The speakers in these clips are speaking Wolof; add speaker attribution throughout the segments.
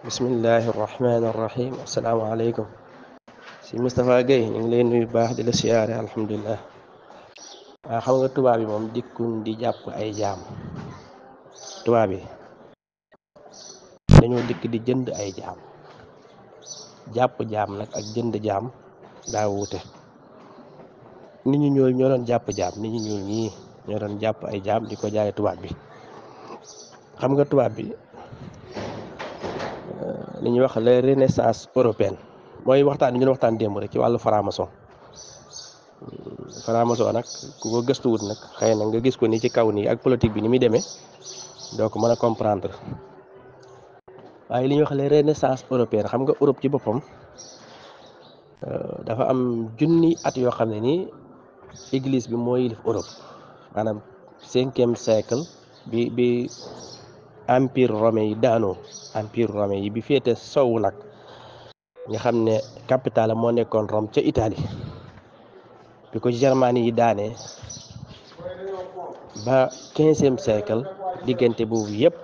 Speaker 1: bismillahi irrahmani irrahim asalaamaaleykum si Moustapha Gueye ñu ngi lay nuyu baax di la siyaare alhamdulilah. waaw xam nga tubaab yi moom dikkuñ di jàpp ay jaam. tubaab yi dañoo dikk di jënd ay jaam. jàpp jaam nag ak jënd jaam daa wuute. nit ñu ñuul ñoo doon jàpp jaam nit ñu ñuul ñii ñoo doon jàpp ay jaam di ko jaay tubaab bi. xam nga tubaab bi li ñuy wax la renaissance européenne mooy waxtaan bi ñu waxtaan démb rek ci wàllu franc-maçon. franc-maçon nag ku ko gëstuwut nag xëy na nga gis ko ni ci kaw nii ak politique bi ni muy demee doo ko mën a comprendre waaye li ñuy wax la renaissance européenne xam nga Europe ci boppam dafa am junni at yoo xam ne nii église bi moo yilif Europe maanaam 5e siècle bi empire romain yi daanoo empire romain yi bi féete sowu nag nga xam ne capitale moo nekkoon Rome ca Italie bi ko Germanie yi daanee ba 15e siècle diggante boobu yëpp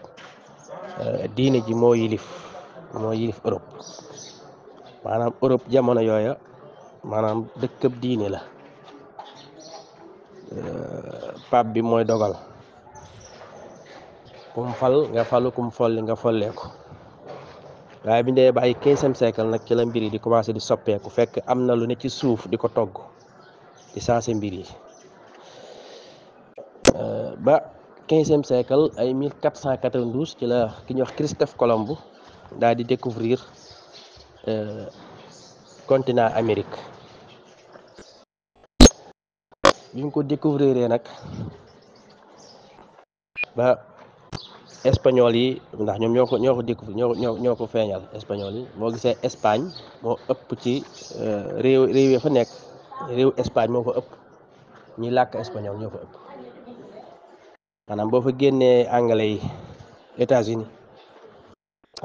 Speaker 1: diine ji moo yilif Europe maanaam Europe jamono yooya maanaam dëkkab diine la. pape bi mooy dogal kum fal nga falu kum folli nga folleeku waaye bi ndee ba ay 15e siècle nag ci la mbir yi di commencé di soppeeku fekk am na lu ne ci suuf di ko togg di sensé mbir yi ba 15e siècle ay 1492 ci la ki ñuy wax Christophe Colomb daal di découvrir continent Amérique bi ñu ko découvrir nag ba espagnol yi ndax ñoom ñoo ko découvrir ñoo ko feeñal espagnol yi moo gisee Espagne moo ëpp ci réew yi fa nekk réew Espagne moo fa ëpp ñi làkk espagnol ñoo fa ëpp maanaam boo fa génnee anglais yi États-Unis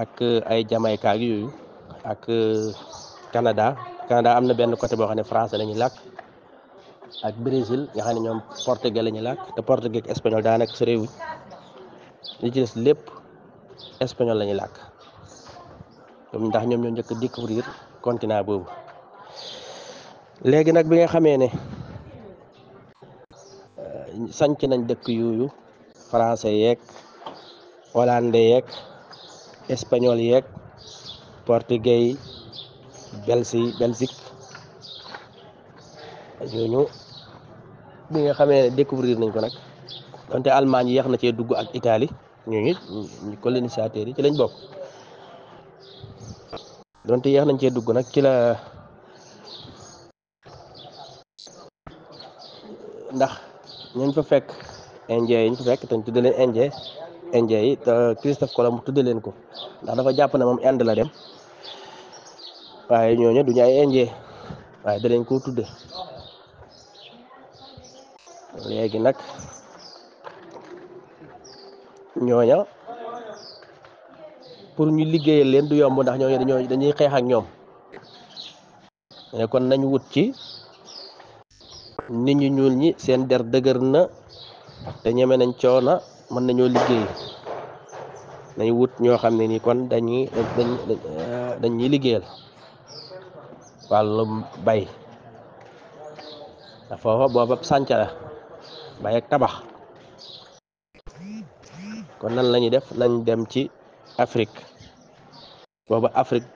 Speaker 1: ak ay Jamaïque ak yooyu ak Canada am na benn côté boo xam ne français la ñuy làkk ak Brésil nga xam ne ñoom portugais la ñuy làkk te portugais ak espagnol daanaka sa réew li ci des lépp espagnol la ñuy làkk ndax ñoom ñoo njëkk a découvrir continent boobu. léegi nag bi nga xamee ne sanc nañ dëkk yooyu français yeeg hollandais yeeg espagnol yeeg portugais yi Belgique ñooñu bi nga xamee ne découvrir nañ ko nag donte Allemagne yéex na cee dugg ak Italie ñooñu ñu colonisateurs yi ci lañ bokk donte yéex nañ cee dugg nag ci la ndax ñañ fa fekk indien yi ñu fa fekk te ñu tudde leen indien yi te Christophe Colomb tudde leen ko ndax dafa jàpp ne moom Inde la dem waaye ñooñu duñu ay indien waaye da leen koo tudde léegi nag ñooña pour ñu liggéeyal leen du yomb ndax ñooñu dañuy xeex ak ñoom kon nañ wut ci nit ñu ñuul ñi seen der dëgër na te ñeme nañ coona mën nañoo liggéey nañ wut ñoo xam ne ni kon dañuy liggéeyal wàllum bay da foofa booba sànc la bay ak tabax kon nan la ñuy def nañ dem ci Afrique booba Afrique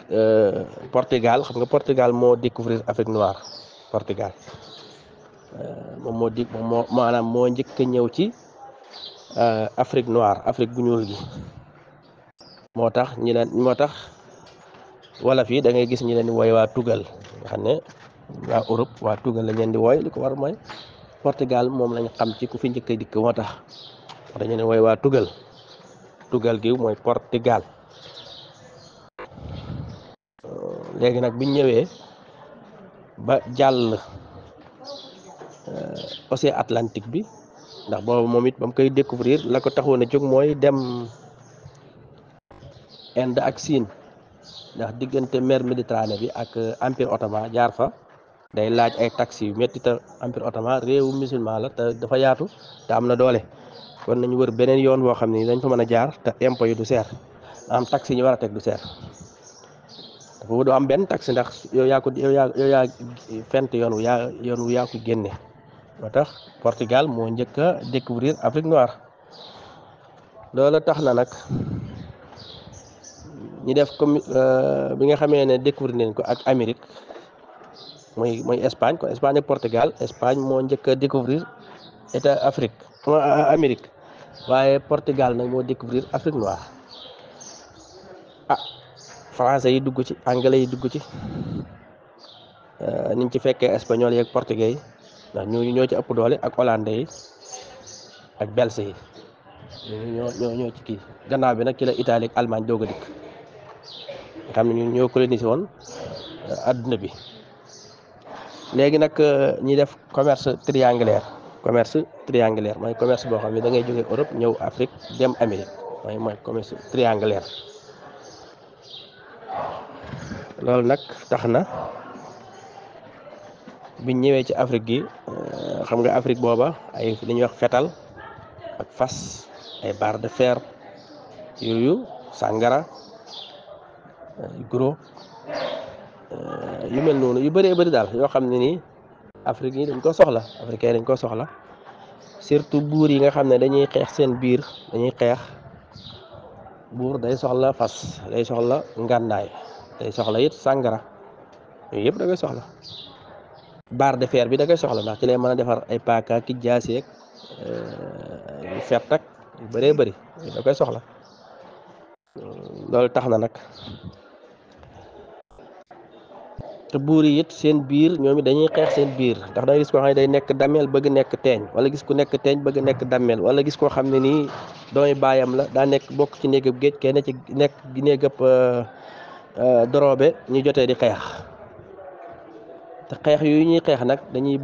Speaker 1: Portugal xam nga Portugal moo découvrir Afrique noire Portugal moom maanaam moo njëkk a ñëw ci Afrique noire Afrique bu ñuul gi moo tax wala fii da ngay gis ñi leen di wooy waa tugal nga xam ne waa Europe waa tugal lañ leen di wooy li ko war mooy Portugal moom lañ xam ci ku fi njëkk a dikk moo tax dañu ne wooy waa tugal gi mooy Portugal. léegi nag biñ ñëwee ba jàll océan Atlantique bi ndax boobu moom it ba mu koy découvrir la ko taxoon a jóg mooy dem Inde ak Chine ndax diggante mer Méditerranée bi ak empire ottoman jaar fa day laaj ay taxes yu métti te empire ottoman réewu musulman la te dafa yaatu te am na doole kon nañu wër beneen yoon boo xam ne dañ fa mën a jaar te impôt yi du seer am taxe yi ñu war a teg du seer foofu doo am benn taxe ndax yow yaa fent yoon wu yaa ko génne moo tax Portugal moo njëkk a découvrir Afrique noire loolu tax na nag ñi def comme bi nga xamee ne découvrir nañ ko ak Amérique mooy Espagne kon Espagne ak Portugal Espagne moo njëkk a découvrir état Afrique Amérique waaye Portugal nag moo découvrir Afrique noire ah français yi dugg ci anglais yi dugg ci niñ ci fekkee espagnol yi ak portugais yi ndax ñooñu ñoo ci ëpp doole ak hollandais yi ak belge yi ñoo ci kii gannaaw bi nag ci la Italie ak Allemagne doog a dikk nga xam ne ñun ñoo colonisé woon adduna bi léegi nag ñi def commerce triangulaire mooy commerce boo xam ne da ngay jógee Europe ñëw Afrique dem Amérique mooy commerce triangulaire loolu nag tax na biñ ñëwee ci Afrique gi xam nga Afrique booba ay li ñuy wax fetal ak fas ay barre de fer yooyu sàngara gros yu mel noonu yu bëree bëri daal yoo xam ne nii Afrique yi dañ ko soxla africain dañ ko soxla surtout buur yi nga xam ne dañuy xeex seen biir dañuy xeex buur day soxla fas day soxla ngànnaay day soxla it sàngara yooyu yëpp da koy soxla barre de fer bi da koy soxla ndax ci lay mën a defar ay paaka ki jaaseeg yu fet ak yu bëree bëri da koy soxla loolu tax na nag te buur yi it seen biir ñoom it dañuy xeex seen biir ndax da ngay gis koo xam ne day nekk dammeel bëgg nekk teeñ wala gis ku nekk teeñ bëgg nekk dammeel wala gis koo xam ne nii doomi baayam la daa nekk bokk ci néegab géej kenn ci nekk néegab doroobe ñu jotee di xeex te xeex yooyu ñuy xeex nag dañuy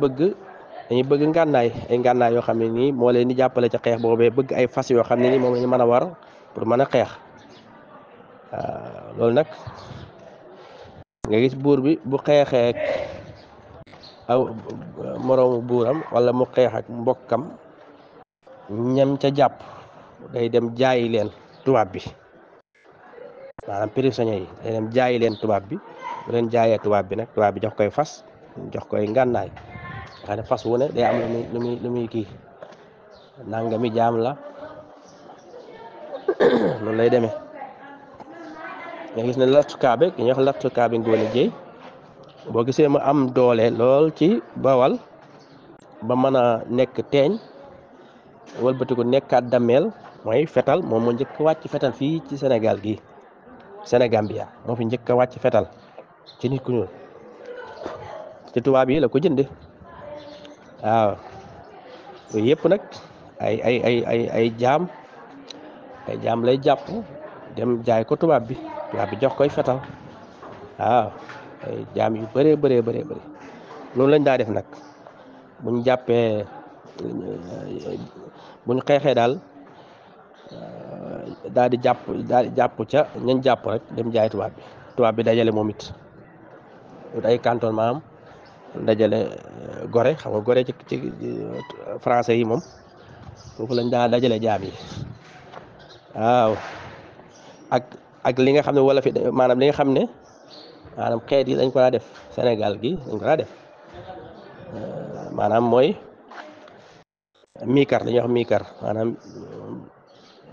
Speaker 1: bëgg ngànnaay ay ngànnaay yoo xam ne nii moo leen di jàppale ca xeex boobee bëgg ay fas yoo xam ne nii moom la ñu mën a war pour mën a xeex loolu nag nga gis buur bi bu xeexee aw moroomu buuram wala mu xeex ak mbokkam ñam ca jàpp day dem jaayi leen tubaab bi maanaam prisonniers yi day dem jaayi leen tubaab bi bu leen jaayee tubaab bi nag tubaab bi jox koy fas jox koy ngànnaay nga xam ne fas wu ne day am lu muy kii nangami jaam la loolu lay demee nga gis ne lattukaabe ki ñuy wax lattukaabe Ngoone Jeey boo gisee mu am doole lool ci Bawal ba mën a nekk teeñ wëlbatiku nekkaat dammeel mooy fetal moom moo njëkk wàcc fetal fii ci Sénégal gi Sénégambia moo fi njëkk a wàcc fetal ci nit ku ñuul ci tubaab yi la ko jënde waaw yooyu yëpp nag ay jaam lay jàpp dem jaay ko tubaab bi jox koy fetal waaw ay jaam yu bëree bëri loolu lañ daa def nag buñ jàppee buñ xeexee daal daal di jàpp ca ñañ jàpp rek dem jaay tubaab bi dajale moom it ay cantonnement am dajale Gorée xam nga Gorée ci français yi moom foofu lañ daa dajale jaam yi waaw ak li nga xam ne wala fi maanaam li nga xam ne maanaam xeet yi dañ ko daa def Sénégal gi dañ ko daa def maanaam mooy miikar dañuy wax miikar maanaam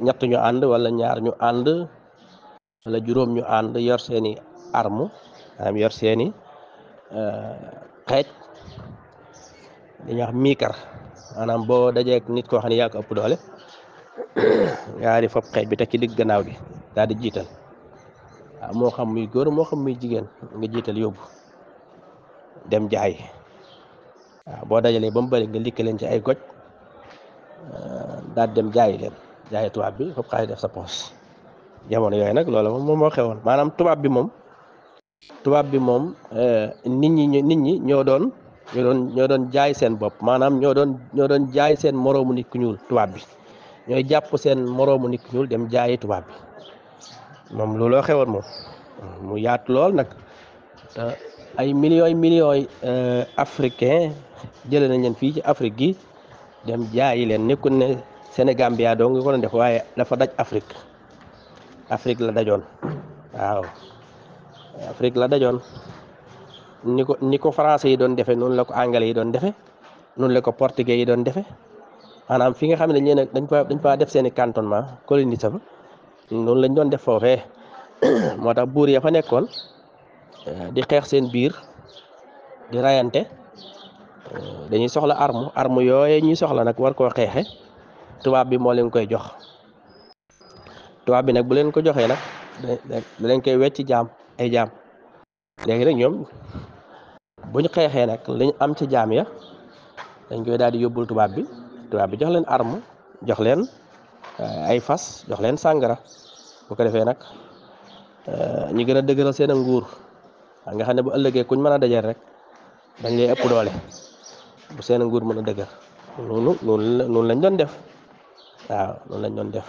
Speaker 1: ñett ñu ànd wala ñaar ñu ànd wala juróom ñu ànd yor seeni arme maanaam yor seeni xeej dañuy wax miikar maanaam boo dajeek nit koo xam ne yaa ko ëpp doole yaa di fab xeej bi teg ci digg gannaaw gi daal di jiital waaw moo xam muy góor moo xam muy jigéen nga jiital yóbbu dem jaay waaw boo dajalee ba mu bëri nga likk leen ci ay goj daal dem jaayi tubaab bi foofu xaalis def sa poos jamono yooyu nag loolu moom moo xewoon maanaam tubaab bi moom nit ñi ñoo doon jaay seen bopp maanaam ñoo doon jaay seen moroomu nit ku ñuul tubaab bi ñooy jàpp seen moroomu nit ku ñuul dem jaayi tubaab bi moom looloo xewoon moom mu yaatu lool nag te ay millions yi africain jëlee nañ leen fii ci Afrique gi dem jaayi leen nekkul ne Sénégambia doo nga ko doon def waaye dafa daj Afrique Afrique la dajoon waaw Afrique la dajoon ni ko français yi doon defee noonu la ko anglais yi doon defee noonu la ko portugais yi doon defee maanaam fi nga xam ne dañ fa def seen i cantonnement colonisé fa noonu lañ doon def foofee moo tax buur ya fa nekkoon di xeex seen biir di rayante dañuy soxla arme yooye ñuy soxla nag war koo xeexe tubaab bi moo leen koy jox tubaab bi nag bu leen ko joxee nag da leen koy wecc jaam ay jaam léegi nag ñoom buñ xeexee nag liñ am ci jaam ya dañ koy daal di yóbbul tubaab bi jox leen arme jox leen ay fas jox leen sàngara bu ko defee nag ñu gën a dëgëral seen nguur nga xam ne bu ëllëgee kuñ mën a dajeel rek dañ lay ëpp doole bu seen nguur mën a dëgër noonu lañ doon def waaw noonu lañ doon def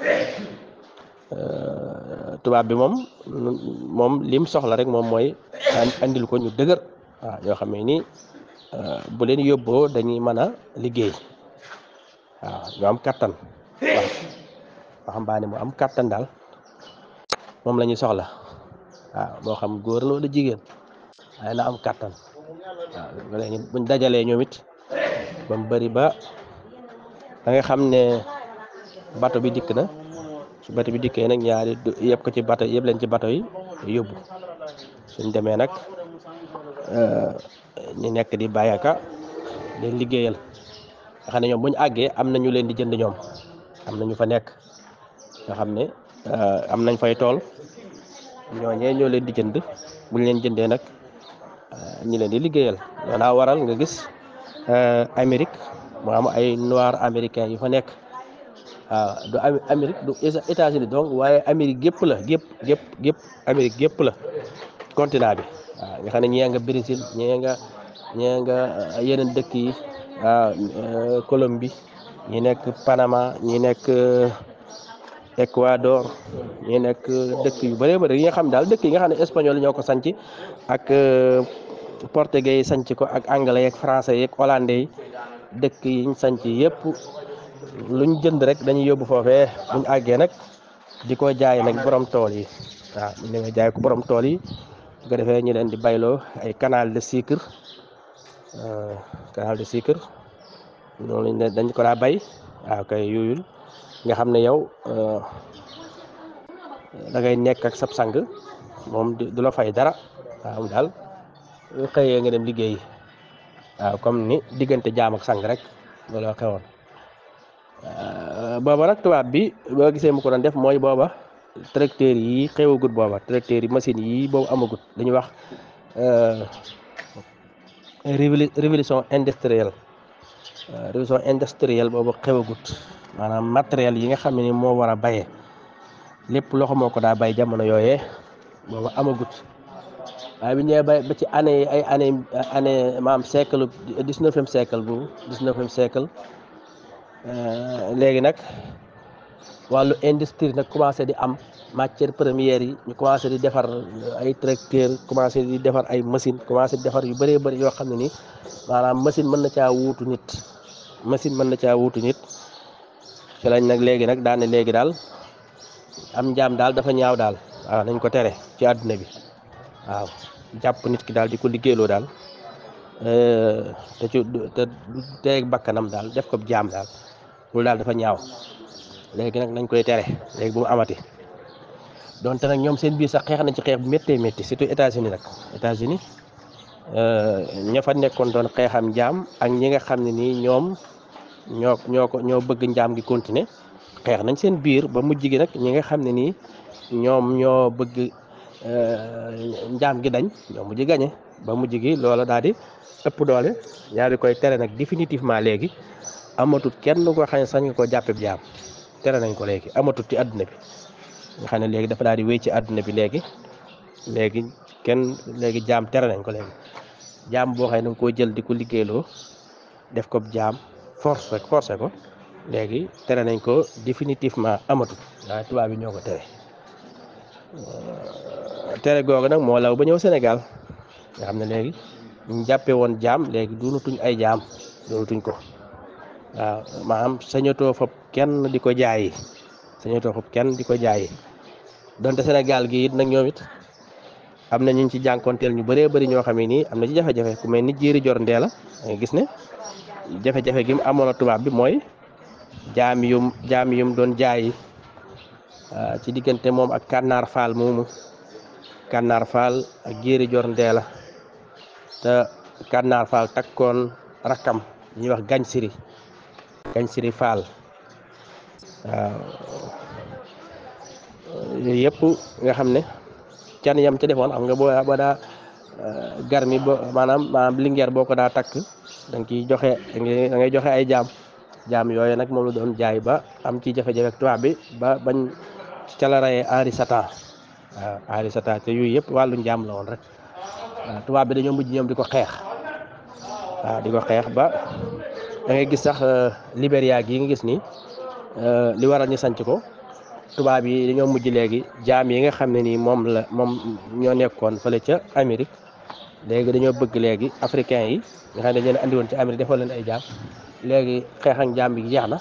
Speaker 1: tubaab bi moom lim soxla rek moom mooy andil ko ñu dëgër waaw ñoo xam ne nii bu leen yóbboo dañuy mën a liggéey waaw ñu am kattan waaw waxambaane mu am kattan daal moom la ñuy soxla waaw moo xam góor la wala jigéen waaye na am kattan waaw léegi buñ dajalee ñoom it ba mu bëri ba nga xam ne bato bi dikk na su bato bi dikkee nag ñaari yëpp ko ci bato yëpp leen ci bato yi yóbbu suñ demee nag ñu nekk di bàyyaka leen liggéeyal nga xam ne ñoom bu ñu àggee am na ñu leen di jënd ñoom am na ñu fa nekk nga xam ne am nañ fay tool ñooñee ñoo leen di jënd bu ñu leen jëndee nag ñi leen di liggéeyal loolaa waral nga gis Amérique mu am ay noir américain yu fa nekk waaw du Amérique du États-Unis donc waaye Amérique gépp la gépp Amérique gépp la continent bi waaw nga xam ne ñee nga Brésil ñee nga yeneen dëkk yi waaw Colombie ñi nekk Panama ñi nekk Ecuador ñi nekk dëkk yu bëree bëri yi nga xam daal dëkk yi nga xam ne espagnol ñoo ko sanc ak portugais yi sanc ko ak anglais yeeg français yeeg hollandais yi dëkk yiñ sanc yëpp luñ jënd rek dañuy yóbbu foofee buñ àggee nag di ko jaay nag borom tool yi waaw ñu demee jaay ko borom tool yi bu ko defee ñu leen di bayloo ay canal de sucre loolu dañ ko daa bay waaw kay yooyul nga xam ne yow da ngay nekk ak sab sang moom du la fay dara waaw daal xëyee nga dem liggéey waaw comme ni diggante jaam ak sang rek looloo xewoon booba nag tubaab bi boo gisee mu ko doon def mooy booba tracteurs yi xewagut booba tracteurs yi machines yi boobu amagut dañuy wax révolution industrielle boobu xewagut maanaam matériel yi nga xam ne ni moo war a bayee lépp loxo moo ko daa bay jamono yooyee boobu amagut waaye bi ñëwee ba ci année maam siècle 19e siècle léegi nag wàllu industrie nag commencé di am matière première yi ñu commencé di defar ay tracteur commencé di defar ay machine commencé di defar yu bëree bëri yoo xam ne ni maanaam machine mën na caa wuutu nit ci lañ nag léegi nag daane léegi daal am njaam daal dafa ñaaw daal waaw nañ ko tere ci àdduna bi waaw jàpp nit ki daal di ko liggéeyloo daal te teeg bakkanam daal def ko jaam daal loolu daal dafa ñaaw léegi nag nañ koy tere léegi bu mu amati donte nag ñoom seen biir sax xeex nañ ci xeex bu métti surtout États-Unis nag ña fa nekkoon doon xeexam njaam ak ñi nga xam ne nii ñoom ñoo bëgg njaam gi continuer xeex nañ seen biir ba mujj gi nag ñi nga xam ne nii ñoom ñoo bëgg njaam gi dañ ñoo mujj gañe ba mujj gi loola daal di ëpp doole yaa di koy tere nag définitivement léegi amatut kenn ko xam ne sañ nga ko jàppe jaam tere nañ ko léegi amatut ci àdduna bi nga xam ne léegi dafa daal di wéy ci àdduna bi léegi jaam tere nañ ko léegi jaam boo xam ne danga koo jël di ko liggéeyloo def ko jaam forcé ko léegi tere nañ ko définitivement amatut waaye tubaab bi ñoo ko tere googu nag moo law ba ñëw Sénégal nga xam ne léegi ñu jàppee woon jaam léegi doonatuñ ay jaam doonatuñ ko waaw maanaam sañatoo fab kenn di ko jaayi donte Sénégal gi it nag ñoom it am na ñu ci jànkonteel ñu bëree bëri ñoo xam ne nii am na ci jafe-jafe ku mel ni Jéeri Jor Ndeela nga gis ne jafe-jafe gi mu amoon a tubaab bi mooy jaam yum doon jaayi ci diggante moom ak Kànnaar Faal moomu Kànnaar Faal ak Jéeri Jor Ndeela te Kànnaar Faal takkoon rakkam ñuy wax Gañ Siri Faal waaw yooyu yëpp nga xam ne can yam ca defoon xam nga boo daa garmi maanaam lingeer boo ko daa takk da nga ciy joxe da ngay joxe ay jaam yooyu nag moom la doon jaay ba am ci jafe-jafe ak tubaab bi ba bañ ca la rayee Henri Satan waaw Henri Satan te yooyu yëpp wàllu njaam la woon rek waaw tubaab bi dañoo mujj ñoom di ko xeex waaw di ko xeex ba da ngay gis sax Libéria gii nga gis nii li waral ñu sanc ko tubaab yi dañoo mujj léegi jaam yi nga xam ne nii moom ñoo nekkoon fële ca Amérique léegi dañoo bëgg léegi africain yi nga xam ne dañu leen andi woon ci Amérique defal leen ay jaam léegi xeex ak jaam bi jeex na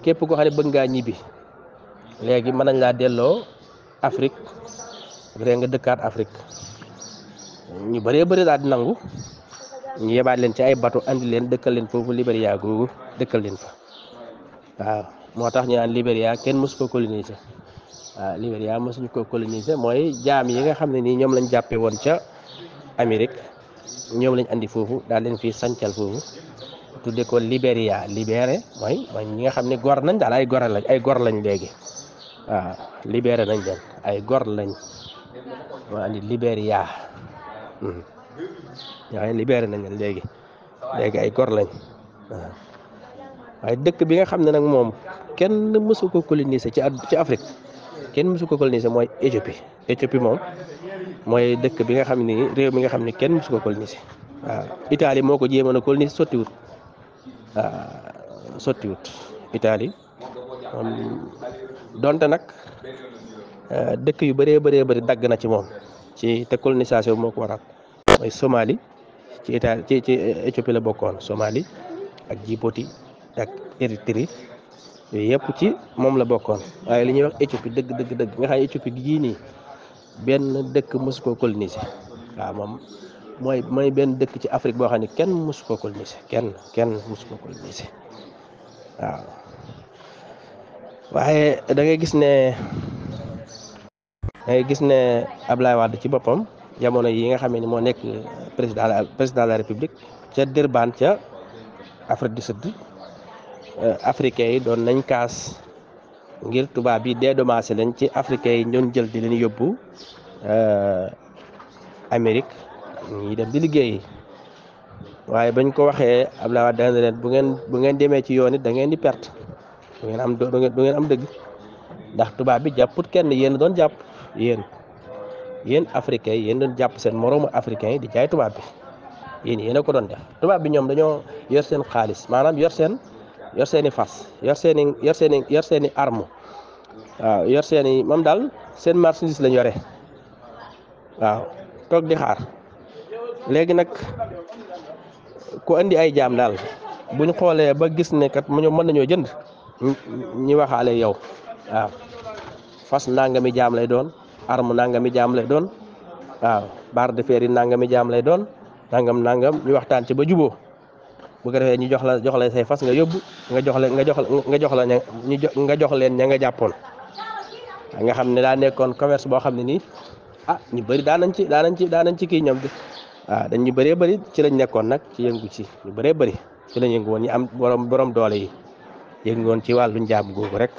Speaker 1: képp koo xam ne bëgg ngaa ñibbi léegi mën nañ laa delloo Afrique rek nga dëkkaat Afrique ñu bëree bëri daal di nangu ñu yebaat leen ci ay bateau andi leen dëkkal leen foofu Libéria googu dëkkal leen fa waaw moo tax ñu naan Libéria kenn mësu ko coloniser waaw Libéria mësuñu ko coloniser mooy jaam yi nga xam ne nii ñoom lañ jàppee woon ca Amérique ñoom lañ andi foofu daal leen fii sancal foofu tudde ko Libéria libéré mooy ñi nga xam ne gor nañ daal ay gor lañ léegi waaw libéré nañ leen ay gor lañ moo andi Libéria waaye libéré nañ leen léegi ay gor lañ waaw waaye dëkk bi nga xam ne nag moom kenn mësu ko coloniser ci Afrique kenn mësu ko coloniser mooy Éthiopie moom mooy dëkk bi nga xam ni réew mi nga xam ne kenn mësu ko coloniser waaw Italie moo ko jéemoon a coloniser sottiwut waaw sottiwut Italie donte nag dëkk yu bëree bëri dagg na ci moom ci te colonisation moo ko waral mooy Somalie ci Italie ci Éthiopie la bokkoon Somalie ak Djibouti ak Érythrée yooyu yëpp ci moom la bokkoon waaye li ñuy wax Éthiopie dëgg nga xam ne Éthiopie gii nii benn dëkk mosu koo coloniser waaw moom mooy benn dëkk ci Afrique boo xam ne kenn mosu koo coloniser kenn mosu koo coloniser waaw waaye da ngay gis ne Ablaye Wade ci boppam jamono yi nga xam ne moo nekk président de la République ca Durban ca Afrique du Sud africains yi doon nañ kaas ngir tubaab yi dédommagé leen ci africains yi ñoon jël di leen yóbbu Amérique ñi dem di liggéeyi waaye bañ ko waxee Abdoulaye Wade dana leen bu ngeen demee ci yoon it da ngeen di perte du ngeen am dëgg ndax tubaab bi jàpput kenn yéen doon jàpp yéen africains yi yéen doon jàpp seen moroomu africains yi di jaay tubaab bi yéen a ko doon def tubaab bi ñoom dañoo yor seen xaalis maanaam yor seeni fas yor seeni arme waaw yor seeni moom daal seen marchandise lañ yore waaw toog di xaar léegi nag ku andi ay jaam daal buñ xoolee ba gis ne kat ñoom mën nañoo jënd ñi waxaale yow waaw fas nangami jaam lay doon arme nangami jaam lay doon waaw barre de fer yi nangami jaam lay doon nangam ñu waxtaan ci ba juboo bu ko defee ñu jox la say fas nga yóbbu nga jox leen ña nga jàppoon nga xam ne daa nekkoon commerce boo xam ne nii ñu bëri daanañ ci kii ñoom bi waaw dañ ñu bëree bëri ci lañ nekkoon nag ci yëngu ci ñu bëree bëri ci lañ yëngu woon ñu am borom doole yi yëngu woon ci wàllu njaam googu rek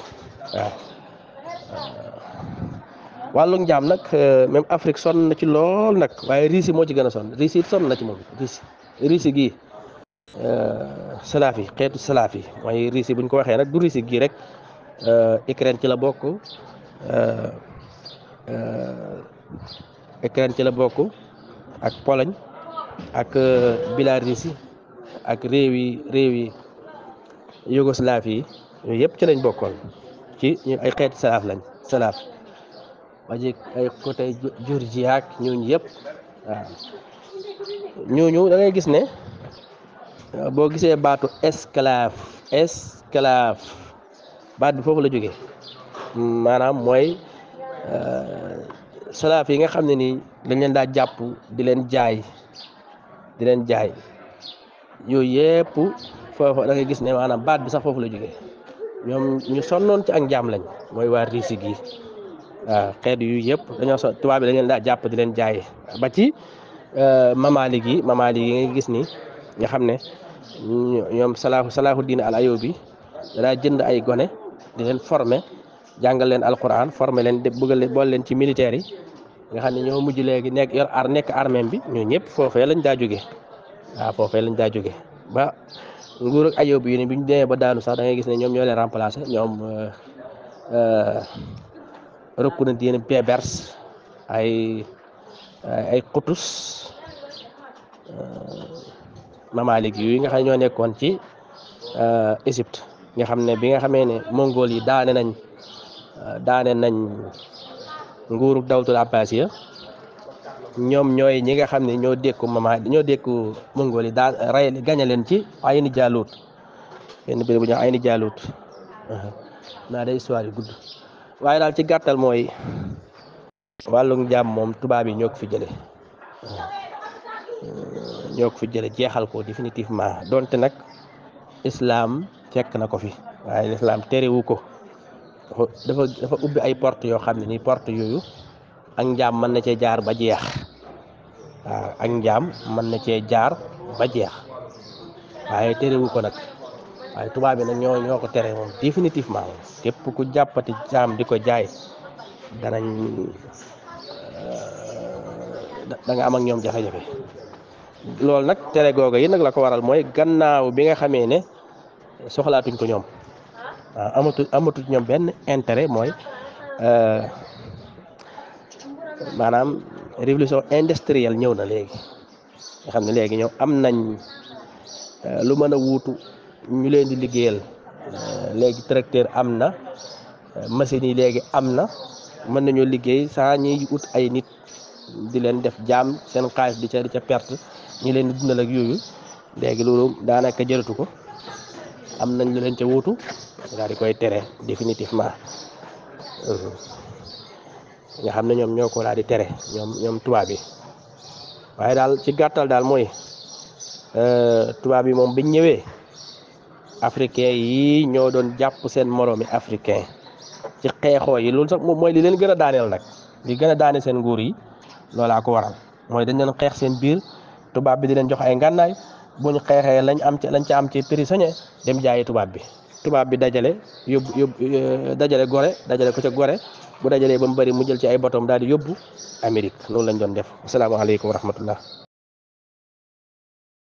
Speaker 1: waaw wàllu njaam nag même Afrique sonn na ci lool nag waaye Russie moo ci gën a sonn Russie it sonn na ci moom Russie gii salaaf yi xeetu salaaf yi mooy Russie buñ ko waxee nag du Russie gii rek Ukraine ci la bokk Ukraine ci la bokk ak Pologne ak Biélorussie ak réew yi Yougoslavie yi yooyu yëpp ci lañ bokkoon ci ñu ay xeeti salaaf waji ay côté Géorgie ak ñooñu yëpp waaw ñooñu da ngay gis ne boo gisee baatu esclave baat bi foofu la jógee maanaam mooy salaaf yi nga xam ne nii dañ leen daa jàpp di leen jaay yooyu yëpp foofu da ngay gis ne maanaam baat bi sax foofu la jógee ñoom ñu sonnoon ci ak njaam lañ mooy waa Russie gi waaw xeet yu yëpp dañoo tubaab bi dañ leen daa jàpp di leen jaay ba ci mamalik yi ngay gis ni nga xam ne ñoom Salaahuddin al Ayyubi daa jënd ay gone di leen former jàngal leen alquran former leen bëggal boole leen ci militaire yi nga xam ne ñoo mujj léegi nekk armée bi ñoo ñëpp foofee lañ daa jóge waaw foofee lañ daa jóge ba nguur ak Ayyubi yi ne bi ñu demee ba daanu sax da ngay gis ne ñoom ñoo leen remplacer ñoom Ruknuddin Bebers ay Qutus mamalik yi nga xam ne ñoo nekkoon ci Égypte nga xam ne bi nga xamee ne mongol yi daane nañ nguuru dawlatul abbasiya ñoom ñooy ñi nga xam ne ñoo dékku mongol yi daan rey gañe leen ci Ayni Jaalut benn béréb bu ñu Ayni Jaalut naa day histoire yu gudd waaye daal ci gàttal mooy wàllum jàmm moom tubaab yi ñoo ko fi jële jeexal ko définitivement donte nag islam fekk na ko fi waaye l'islam terewu ko dafa ubbi ay porte yoo xam ne nii porte yooyu ak njaam mën na cee jaar ba jeex waaw ak njaam mën na cee jaar ba jeex waaye terewu ko nag waaye tubaab bi nag ñoo ko tere moom définitivement moom képp ku jàppati jaam di ko jaay danañ da nga am ak ñoom jafe-jafe loolu nag tere googu yi nag la ko waral mooy gannaaw bi nga xamee ne soxlaatuñ ko ñoom waaw amatuñ ñoom benn intérêt mooy maanaam révolution industrielle ñëw na léegi nga xam ne léegi ñoom am nañ lu mën a wuutu ñu leen di liggéeyal léegi tracteur am na machines yi léegi am na mën nañoo liggéey saa ñuy ut ay nit di leen def jaam seen xaalis di ca perte ñu leen di dundal ak yooyu léegi loolu daanaka jëratu ko am nañ lu leen ca wuutu daal di koy tere définitivement nga xam ne ñoom ñoo ko daal di tere ñoom tubaab yi waaye daal ci gàttal daal mooy tubaab yi moom biñ ñëwee africain yi ñoo doon jàpp seen moroomi africain ci xeexoo yi loolu sax moom mooy li leen gën a daaneel nag li gën a daane seen nguur yi loolaa ko waral mooy dañ leen xeex seen biir tubaab bi di leen jox ay ngànnaay bu ñu xeexee lañ ca am ci prisonnier dem jaayi tubaab bi dajale dajale ko ca Gorée bu dajalee ba mu bëri mu jël ci ay botom daal di yóbbu Amérique loolu lañ doon def asalaamaaleykum wa rahmatullah